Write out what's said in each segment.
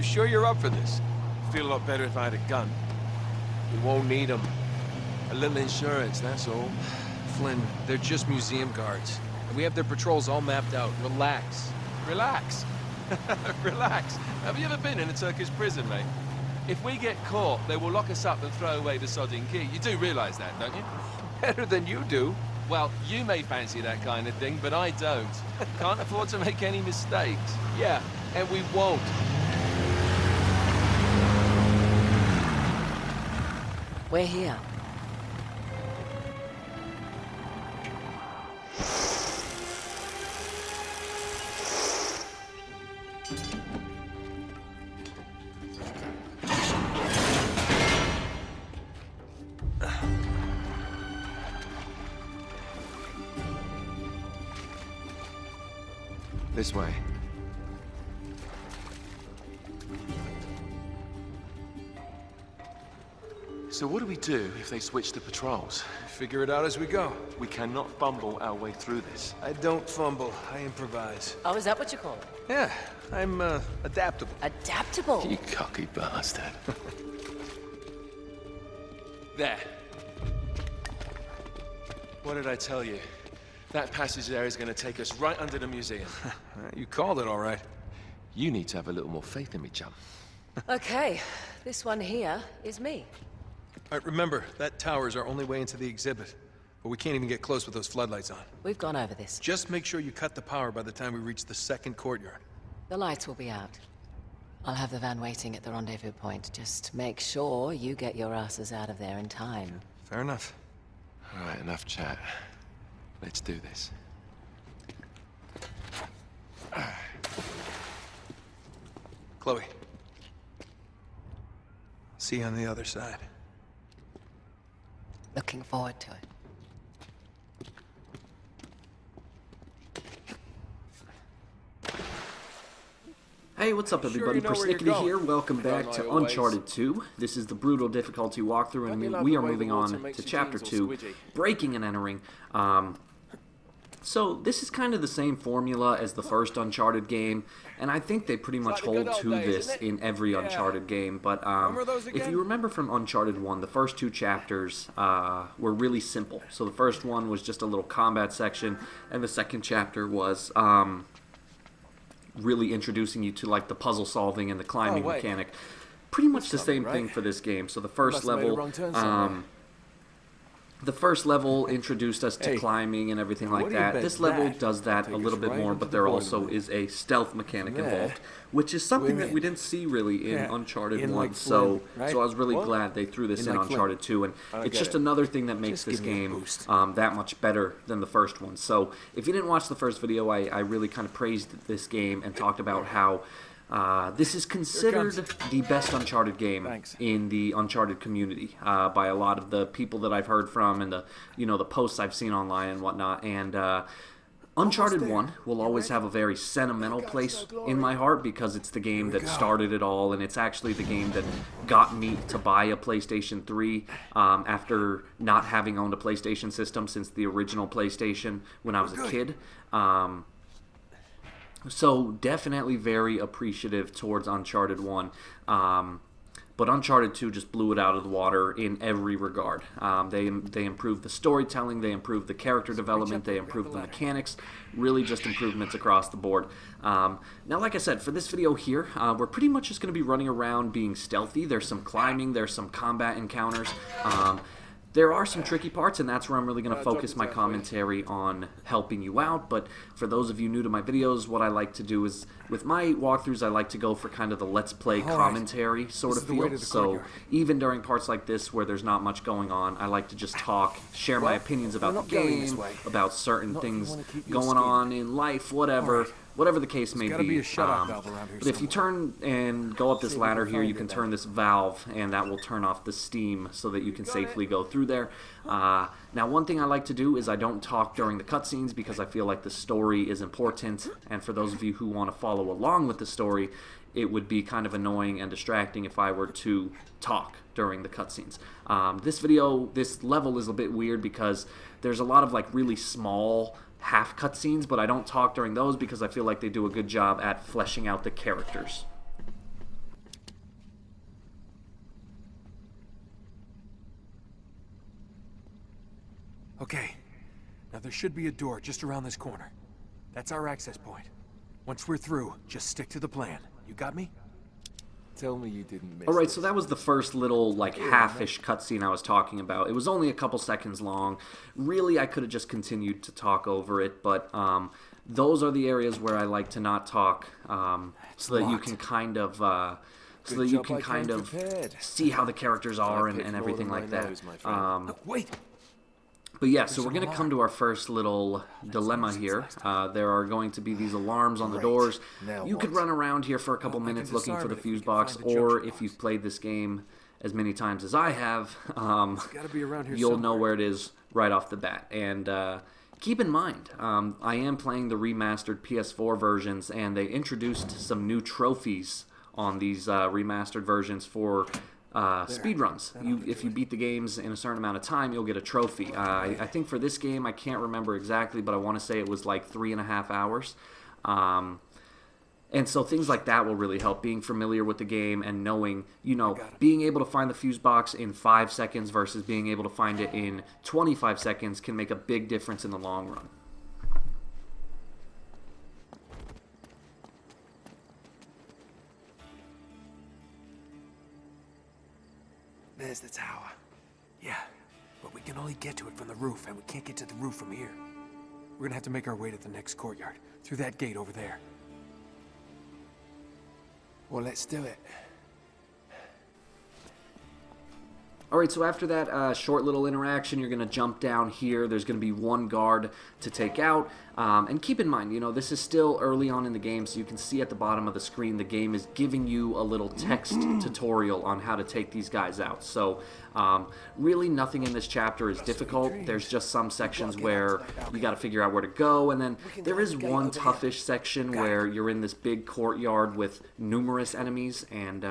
sure you're up for this? Feel a lot better if I had a gun. You won't need them. A little insurance, that's all. Flynn, they're just museum guards. And we have their patrols all mapped out. Relax. Relax. Relax. Have you ever been in a Turkish prison, mate? If we get caught, they will lock us up and throw away the sodding key. You do realize that, don't you? Better than you do. Well, you may fancy that kind of thing, but I don't. Can't afford to make any mistakes. Yeah, and we won't. We're here. This way. So what do we do if they switch the patrols? Figure it out as we go. We cannot fumble our way through this. I don't fumble. I improvise. Oh, is that what you call it? Yeah, I'm, adaptable. Adaptable. You cocky bastard. There. What did I tell you? That passage there is going to take us right under the museum. You called it all right. You need to have a little more faith in me, chum. Okay, this one here is me. All right, remember, that tower's our only way into the exhibit. But we can't even get close with those floodlights on. We've gone over this. Just make sure you cut the power by the time we reach the second courtyard. The lights will be out. I'll have the van waiting at the rendezvous point. Just make sure you get your asses out of there in time. Fair enough. All right, enough chat. Let's do this. Chloe. See you on the other side. Looking forward to it. Hey, what's up everybody? you know where you're PersNikity going. here. Welcome We don't back to know your ways. Uncharted 2. This is the brutal difficulty walkthrough, and we are moving on to Chapter 2, Breaking and Entering. So this is kind of the same formula as the first Uncharted game, and I think they pretty much like the good hold old to days, this isn't it? in every Yeah. Uncharted game. But Remember those if again? you remember from Uncharted 1, the first two chapters were really simple. So the first one was just a little combat section, and the second chapter was really introducing you to like the puzzle solving and the climbing wait. mechanic. Pretty much the That's same not thing right. for this game. So the first Must have made a level, wrong turn somewhere. the first level introduced us to Hey, climbing and everything like what do you that. bet This level that does that will a take little us bit right more, into but the there boiler also room? is a stealth mechanic Yeah. involved, which is something that Women. we didn't see really in Yeah. Uncharted In 1. like So, Flynn, right? so I was really What? glad they threw this In in like Flynn. Uncharted 2, and I don't it's get just it. another thing that makes Just this give me a game boost. that much better than the first one. So, if you didn't watch the first video, I really kind of praised this game and talked about how this is considered the best Uncharted game Thanks. in the Uncharted community by a lot of the people that I've heard from and the the posts I've seen online and whatnot. And Uncharted 1 will always have a very sentimental place in my heart because it's the game that started it all, and it's actually the game that got me to buy a PlayStation 3 after not having owned a PlayStation system since the original PlayStation when I was a kid. So definitely very appreciative towards Uncharted 1. But Uncharted 2 just blew it out of the water in every regard. They improved the storytelling, they improved the character development, they improved the mechanics, really just improvements across the board. Now, like I said, for this video here, we're pretty much just going to be running around being stealthy. There's some climbing, there's some combat encounters. There are some tricky parts, and that's where I'm really going to focus my commentary on helping you out. But for those of you new to my videos, what I like to do is, with my walkthroughs, I like to go for kind of the Let's Play commentary sort of feel. So even during parts like this where there's not much going on, I like to just talk, share my opinions about the game, about certain things going on in life, whatever the case may be. But if you turn and go up this ladder here, you can turn this valve, and that will turn off the steam so that you can safely go through there. Now, one thing I like to do is I don't talk during the cutscenes because I feel like the story is important, and for those of you who want to follow along with the story, it would be kind of annoying and distracting if I were to talk during the cutscenes. This level is a bit weird because there's a lot of like really small half cutscenes, but I don't talk during those because I feel like they do a good job at fleshing out the characters. Okay. Now there should be a door just around this corner. That's our access point. Once we're through, just stick to the plan. You got me? Tell me you didn't miss Alright, so that was the first little, like, half-ish cutscene I was talking about. It was only a couple seconds long. Really, I could have just continued to talk over it, but those are the areas where I like to not talk, so that you can kind of, see how the characters are and everything like that. Wait! But yeah, so we're going to come to our first little dilemma here. There are going to be these alarms on the doors. You could run around here for a couple minutes looking for the fuse box, or if you've played this game as many times as I have, you'll know where it is right off the bat. And keep in mind, I am playing the remastered PS4 versions, and they introduced some new trophies on these remastered versions for speedruns. If you beat the games in a certain amount of time, you'll get a trophy. I think for this game, I can't remember exactly, but I want to say it was like 3.5 hours. And so things like that will really help. Being familiar with the game and knowing, you know, being able to find the fuse box in 5 seconds versus being able to find it in 25 seconds can make a big difference in the long run. There's the tower. Yeah, but we can only get to it from the roof, and we can't get to the roof from here. We're gonna have to make our way to the next courtyard, through that gate over there. Well, let's do it. Alright, so after that short little interaction, you're going to jump down here. There's going to be one guard to take out. And keep in mind, you know, this is still early on in the game, so you can see at the bottom of the screen the game is giving you a little text tutorial on how to take these guys out. So, really nothing in this chapter is difficult. There's just some sections where you got to figure out where to go, and then there is one toughish section where you're in this big courtyard with numerous enemies, and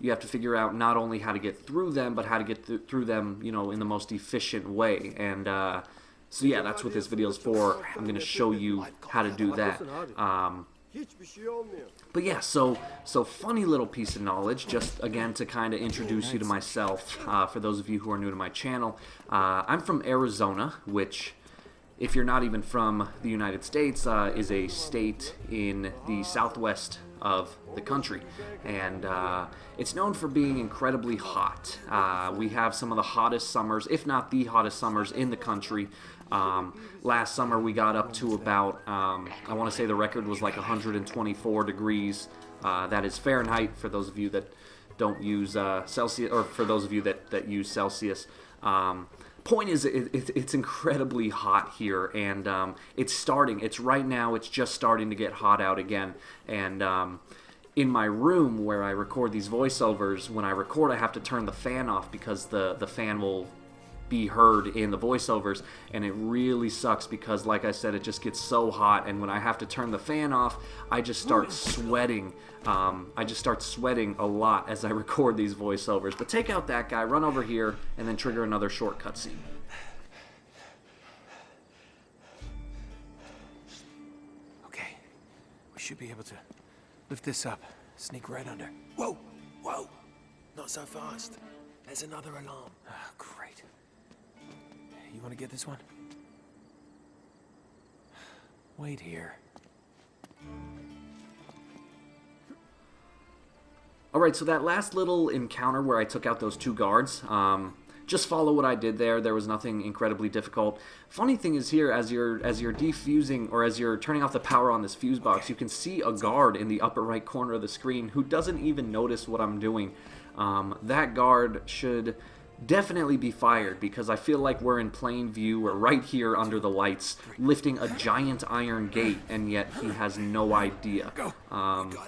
you have to figure out not only how to get through them, but how to get through them, you know, in the most efficient way. And so yeah, that's what this video is for. I'm going to show you how to do that. But yeah, so funny little piece of knowledge, just again to kind of introduce you to myself, for those of you who are new to my channel. I'm from Arizona, which, if you're not even from the United States, is a state in the southwest of the country, and it's known for being incredibly hot. We have some of the hottest summers, if not the hottest summers in the country. Last summer we got up to about, I want to say the record was like 124 degrees. That is Fahrenheit for those of you that don't use Celsius, or for those of you that use Celsius. Point is, it's incredibly hot here, and it's right now, it's just starting to get hot out again. And in my room where I record these voiceovers, when I record I have to turn the fan off because the fan will be heard in the voiceovers, and it really sucks because, like I said, it just gets so hot, and when I have to turn the fan off, I just start sweating. I just start sweating a lot as I record these voiceovers. But take out that guy, run over here, and then trigger another short cutscene. Okay, we should be able to lift this up, sneak right under. Whoa, whoa, not so fast. There's another alarm. Oh, great. You want to get this one? Wait here. Alright, so that last little encounter where I took out those two guards, just follow what I did there. There was nothing incredibly difficult. Funny thing is here, as you're defusing, or as you're turning off the power on this fuse box, you can see a guard in the upper right corner of the screen who doesn't even notice what I'm doing. That guard should definitely be fired, because I feel like we're in plain view. We're right here under the lights, lifting a giant iron gate, and yet he has no idea.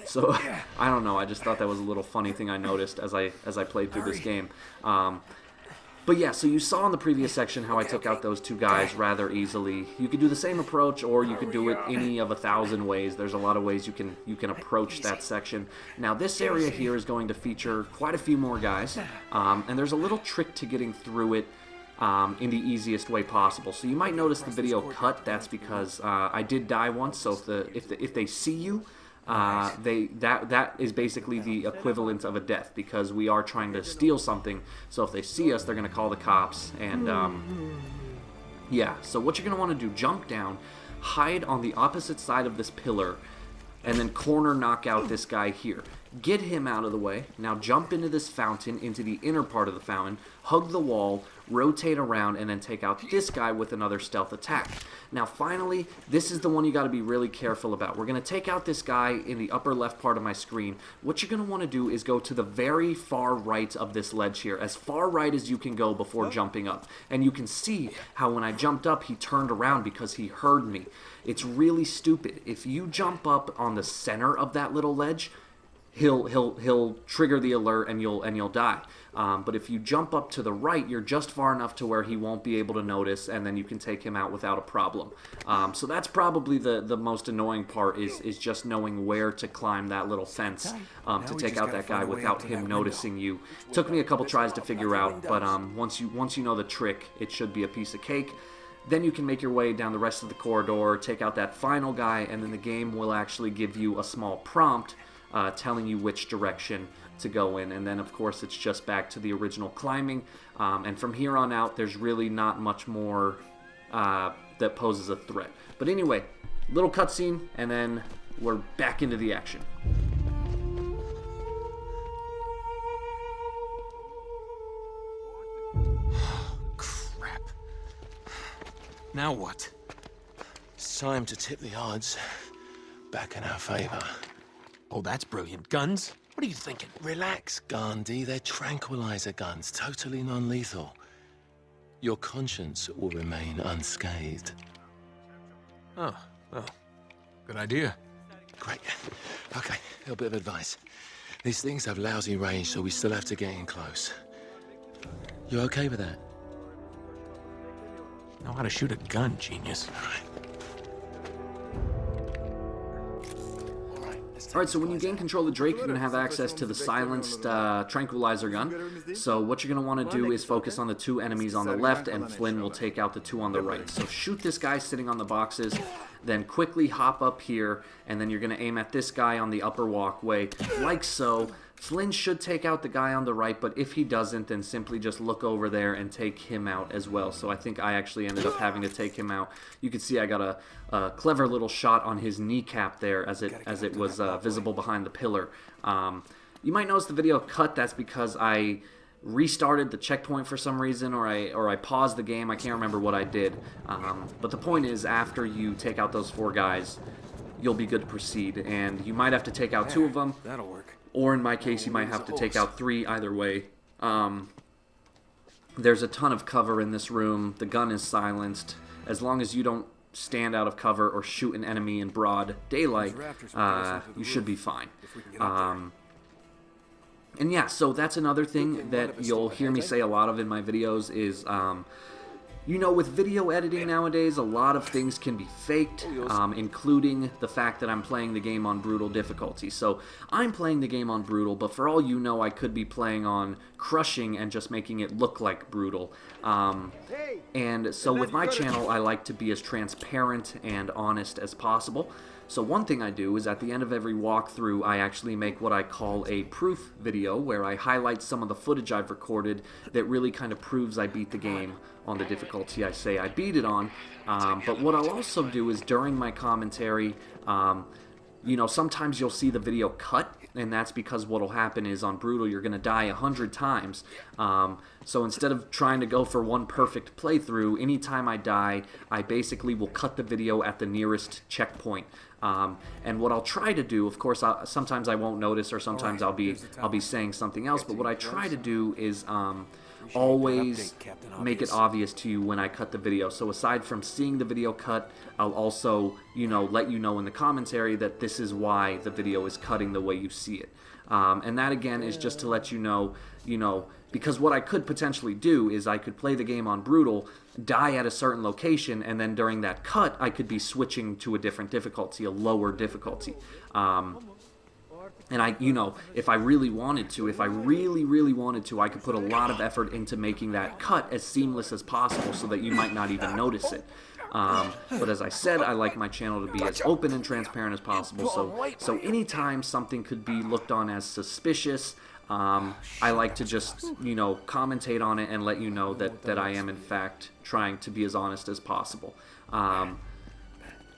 So I don't know. I just thought that was a little funny thing I noticed as I played through this game. But yeah, so you saw in the previous section how I took out those two guys rather easily. You could do the same approach, or you could do it any of 1,000 ways. There's a lot of ways you can approach that section. Now this area here is going to feature quite a few more guys, and there's a little trick to getting through it in the easiest way possible. So you might notice the video cut. That's because I did die once. So if they see you, that is basically the equivalent of a death, because we are trying to steal something. So if they see us, they're going to call the cops, and Yeah, so what you're going to want to do, jump down, hide on the opposite side of this pillar, and then corner knock out this guy here. Get him out of the way. Now jump into this fountain, into the inner part of the fountain, hug the wall, rotate around, and then take out this guy with another stealth attack. Now finally, this is the one you got to be really careful about. We're going to take out this guy in the upper left part of my screen. What you're going to want to do is go to the very far right of this ledge here, as far right as you can go before jumping up. And you can see how when I jumped up, he turned around because he heard me. It's really stupid. If you jump up on the center of that little ledge, he'll trigger the alert and you'll die. But if you jump up to the right, you're just far enough to where he won't be able to notice, and then you can take him out without a problem. So that's probably the most annoying part is just knowing where to climb that little fence to take out that guy without him noticing you. Took me a couple tries to figure out, but once you know the trick, it should be a piece of cake. Then you can make your way down the rest of the corridor, take out that final guy, and then the game will actually give you a small prompt telling you which direction to go in. And then, of course, it's just back to the original climbing. And from here on out, there's really not much more that poses a threat. But anyway, little cutscene, and then we're back into the action. Crap. Now what? It's time to tip the odds back in our favor. Oh, that's brilliant. Guns? What are you thinking? Relax, Gandhi. They're tranquilizer guns, totally non-lethal. Your conscience will remain unscathed. Oh, well, good idea. Great. Okay, a little bit of advice. These things have lousy range, so we still have to get in close. You okay with that? Know how to shoot a gun, genius. All right. Alright, so when you gain control of Drake, you're going to have access to the silenced tranquilizer gun. So what you're going to want to do is focus on the two enemies on the left, and Flynn will take out the two on the right. So shoot this guy sitting on the boxes, then quickly hop up here, and then you're going to aim at this guy on the upper walkway, like so. Flynn should take out the guy on the right, but if he doesn't, then simply just look over there and take him out as well. So I think I actually ended up having to take him out. You can see I got a clever little shot on his kneecap there as it was visible behind the pillar. You might notice the video cut. That's because I restarted the checkpoint for some reason, or I paused the game. I can't remember what I did. But the point is, after you take out those four guys, you'll be good to proceed. And you might have to take out two of them. That'll work. Or in my case, you might have to take out three, either way. There's a ton of cover in this room. The gun is silenced. As long as you don't stand out of cover or shoot an enemy in broad daylight, you should be fine. And yeah, so that's another thing that you'll hear me say a lot of in my videos is, you know, with video editing nowadays, a lot of things can be faked, including the fact that I'm playing the game on brutal difficulty. So I'm playing the game on brutal, but for all you know, I could be playing on crushing and just making it look like brutal. And so with my channel, I like to be as transparent and honest as possible. So one thing I do is at the end of every walkthrough, I actually make what I call a proof video, where I highlight some of the footage I've recorded that really kind of proves I beat the game on the difficulty I say I beat it on. But what I'll also do is during my commentary, you know, sometimes you'll see the video cut, and that's because what'll happen is on brutal you're going to die 100 times. So instead of trying to go for one perfect playthrough, anytime I die, I basically will cut the video at the nearest checkpoint. And what I'll try to do, of course, sometimes I won't notice, or sometimes I'll be saying something else. But what I try to do is always make it obvious to you when I cut the video. So aside from seeing the video cut, I'll also, you know, let you know in the commentary that this is why the video is cutting the way you see it. And that again is just to let you know, because what I could potentially do is I could play the game on brutal, die at a certain location, and then during that cut I could be switching to a different difficulty, a lower difficulty. And I, you know, if I really wanted to, if I really wanted to, I could put a lot of effort into making that cut as seamless as possible so that you might not even notice it. But as I said, I like my channel to be as open and transparent as possible. So anytime something could be looked on as suspicious, I like to just, you know, commentate on it and let you know that I am in fact trying to be as honest as possible.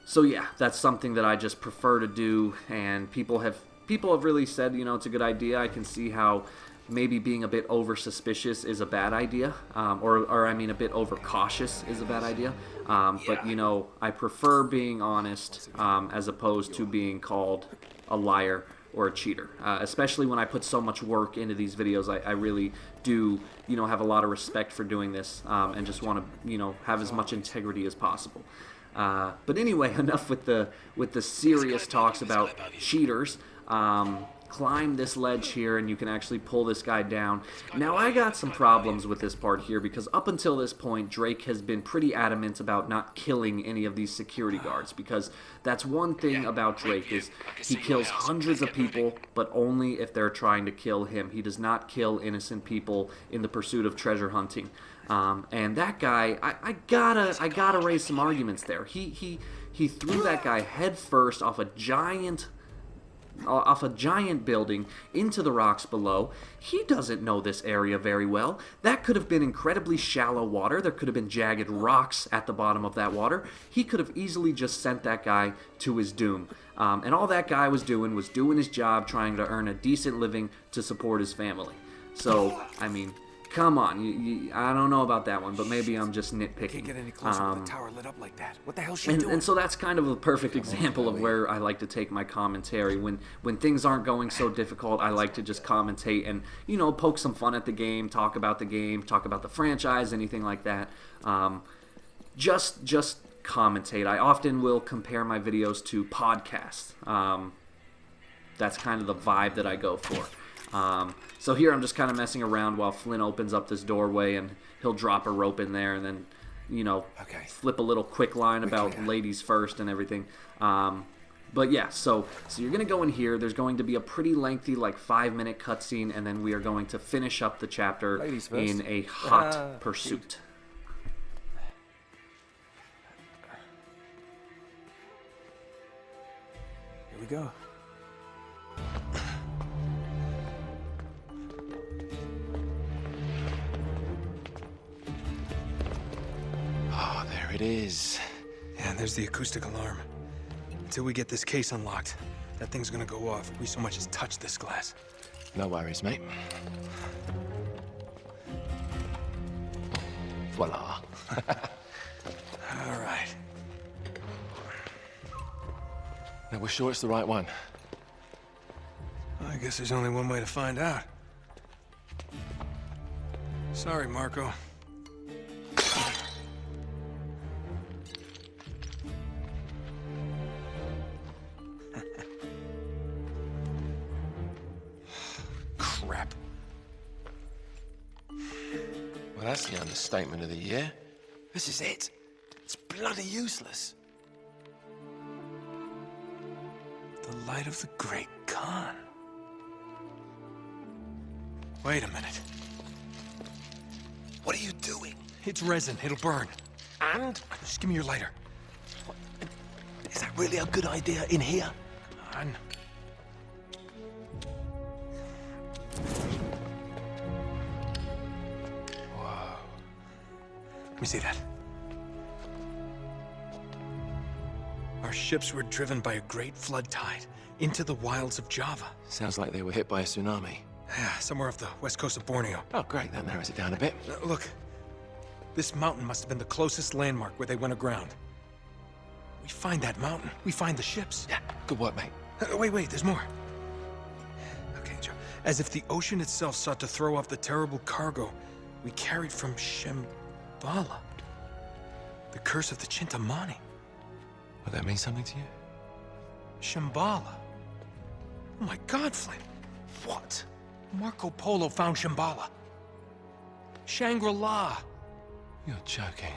So yeah, that's something that I just prefer to do, and people have really said, you know, it's a good idea. I can see how maybe being a bit over suspicious is a bad idea, or I mean a bit over cautious is a bad idea. But you know, I prefer being honest as opposed to being called a liar or a cheater, especially when I put so much work into these videos. I really do, you know, have a lot of respect for doing this, and just want to, you know, have as much integrity as possible. But anyway, enough with the serious talks about cheaters. Climb this ledge here and you can actually pull this guy down. Now I got some problems with this part here because up until this point Drake has been pretty adamant about not killing any of these security guards, because that's one thing about Drake is he kills hundreds of people, but only if they're trying to kill him. He does not kill innocent people in the pursuit of treasure hunting. And that guy, I gotta raise some arguments there. He threw that guy head first off a giant building into the rocks below. He doesn't know this area very well. That could have been incredibly shallow water. There could have been jagged rocks at the bottom of that water. He could have easily just sent that guy to his doom. And all that guy was doing his job, trying to earn a decent living to support his family. So, I mean, come on. I don't know about that one, but maybe I'm just nitpicking. Can't get any closer with the tower lit up like that. What the hell's she doing? And so that's kind of a perfect example of where I like to take my commentary. When things aren't going so difficult, I like to just commentate and, you know, poke some fun at the game, talk about the franchise, anything like that. Just commentate. I often will compare my videos to podcasts. That's kind of the vibe that I go for. So here I'm just kind of messing around while Flynn opens up this doorway, and he'll drop a rope in there and then, you know, flip a little quick line about ladies first and everything. But yeah, so you're going to go in here. There's going to be a pretty lengthy, like 5-minute cutscene, and then we are going to finish up the chapter in a hot pursuit. Here we go. Oh, there it is. Yeah, and there's the acoustic alarm. Until we get this case unlocked, that thing's gonna go off if we so much as touch this glass. No worries, mate. Voila. All right. Now, we're sure it's the right one. Well, I guess there's only one way to find out. Sorry, Marco. Crap. Well, that's the understatement of the year. This is it. It's bloody useless. The light of the Great Khan. Wait a minute. What are you doing? It's resin. It'll burn. And? Just give me your lighter. Is that really a good idea in here? Come on. Whoa. Let me see that. Our ships were driven by a great flood tide into the wilds of Java. Sounds like they were hit by a tsunami. Yeah, somewhere off the west coast of Borneo. Oh, great. That narrows it down a bit. Look, this mountain must have been the closest landmark where they went aground. We find that mountain, we find the ships. Yeah, good work, mate. Wait, there's more. Okay, Joe. As if the ocean itself sought to throw off the terrible cargo we carried from Shambhala. The curse of the Chintamani. Will that mean something to you? Shambhala. Oh my God, Flynn. What? Marco Polo found Shambhala. Shangri-La. You're joking.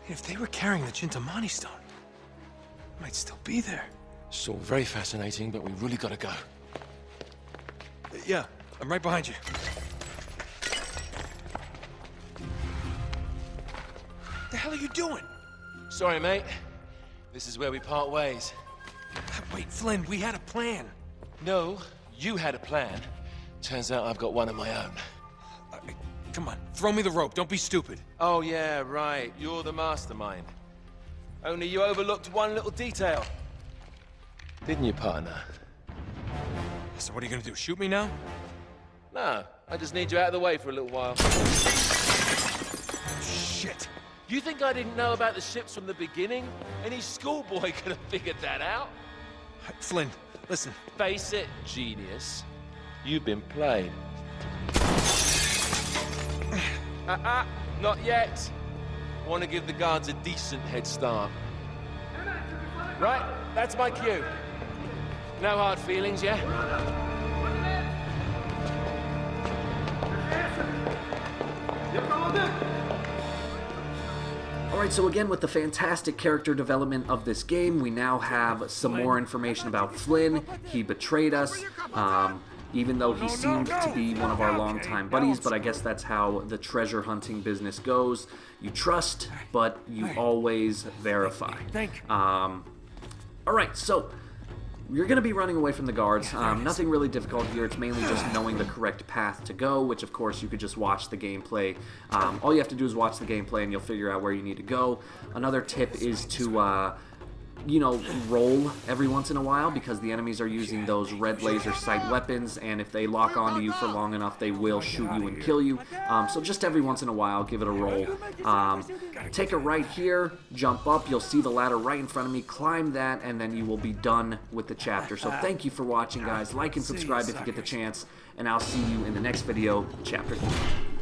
If they were carrying the Chintamani stone, it might still be there. It's all very fascinating, but we really gotta go. Yeah, I'm right behind you. What the hell are you doing? Sorry, mate. This is where we part ways. Wait, Flynn, we had a plan. No, You had a plan. Turns out I've got one of my own. Come on, throw me the rope. Don't be stupid. Oh, yeah, right. You're the mastermind. Only you overlooked one little detail. Didn't you, partner? So what are you gonna do, shoot me now? No, I just need you out of the way for a little while. Shit. You think I didn't know about the ships from the beginning? Any schoolboy could have figured that out. Flynn, listen. Face it, genius. You've been played. Not yet. Want to give the guards a decent head start. Right, that's my cue. No hard feelings, yeah? Alright, so again, with the fantastic character development of this game, we now have some more information about Flynn. He betrayed us, even though he seemed to be one of our longtime buddies, but I guess that's how the treasure hunting business goes. You trust, but you always verify. Alright, so you're going to be running away from the guards. Nothing really difficult here. It's mainly just knowing the correct path to go, which of course you could just watch the gameplay. All you have to do is watch the gameplay and you'll figure out where you need to go. Another tip is to, you know, roll every once in a while, because the enemies are using those red laser sight weapons, and if they lock onto you for long enough, they will shoot you and kill you. So just every once in a while, give it a roll. Take a right here, jump up, you'll see the ladder right in front of me, climb that, and then you will be done with the chapter. So thank you for watching, guys. Like and subscribe if you get the chance, and I'll see you in the next video, Chapter 3.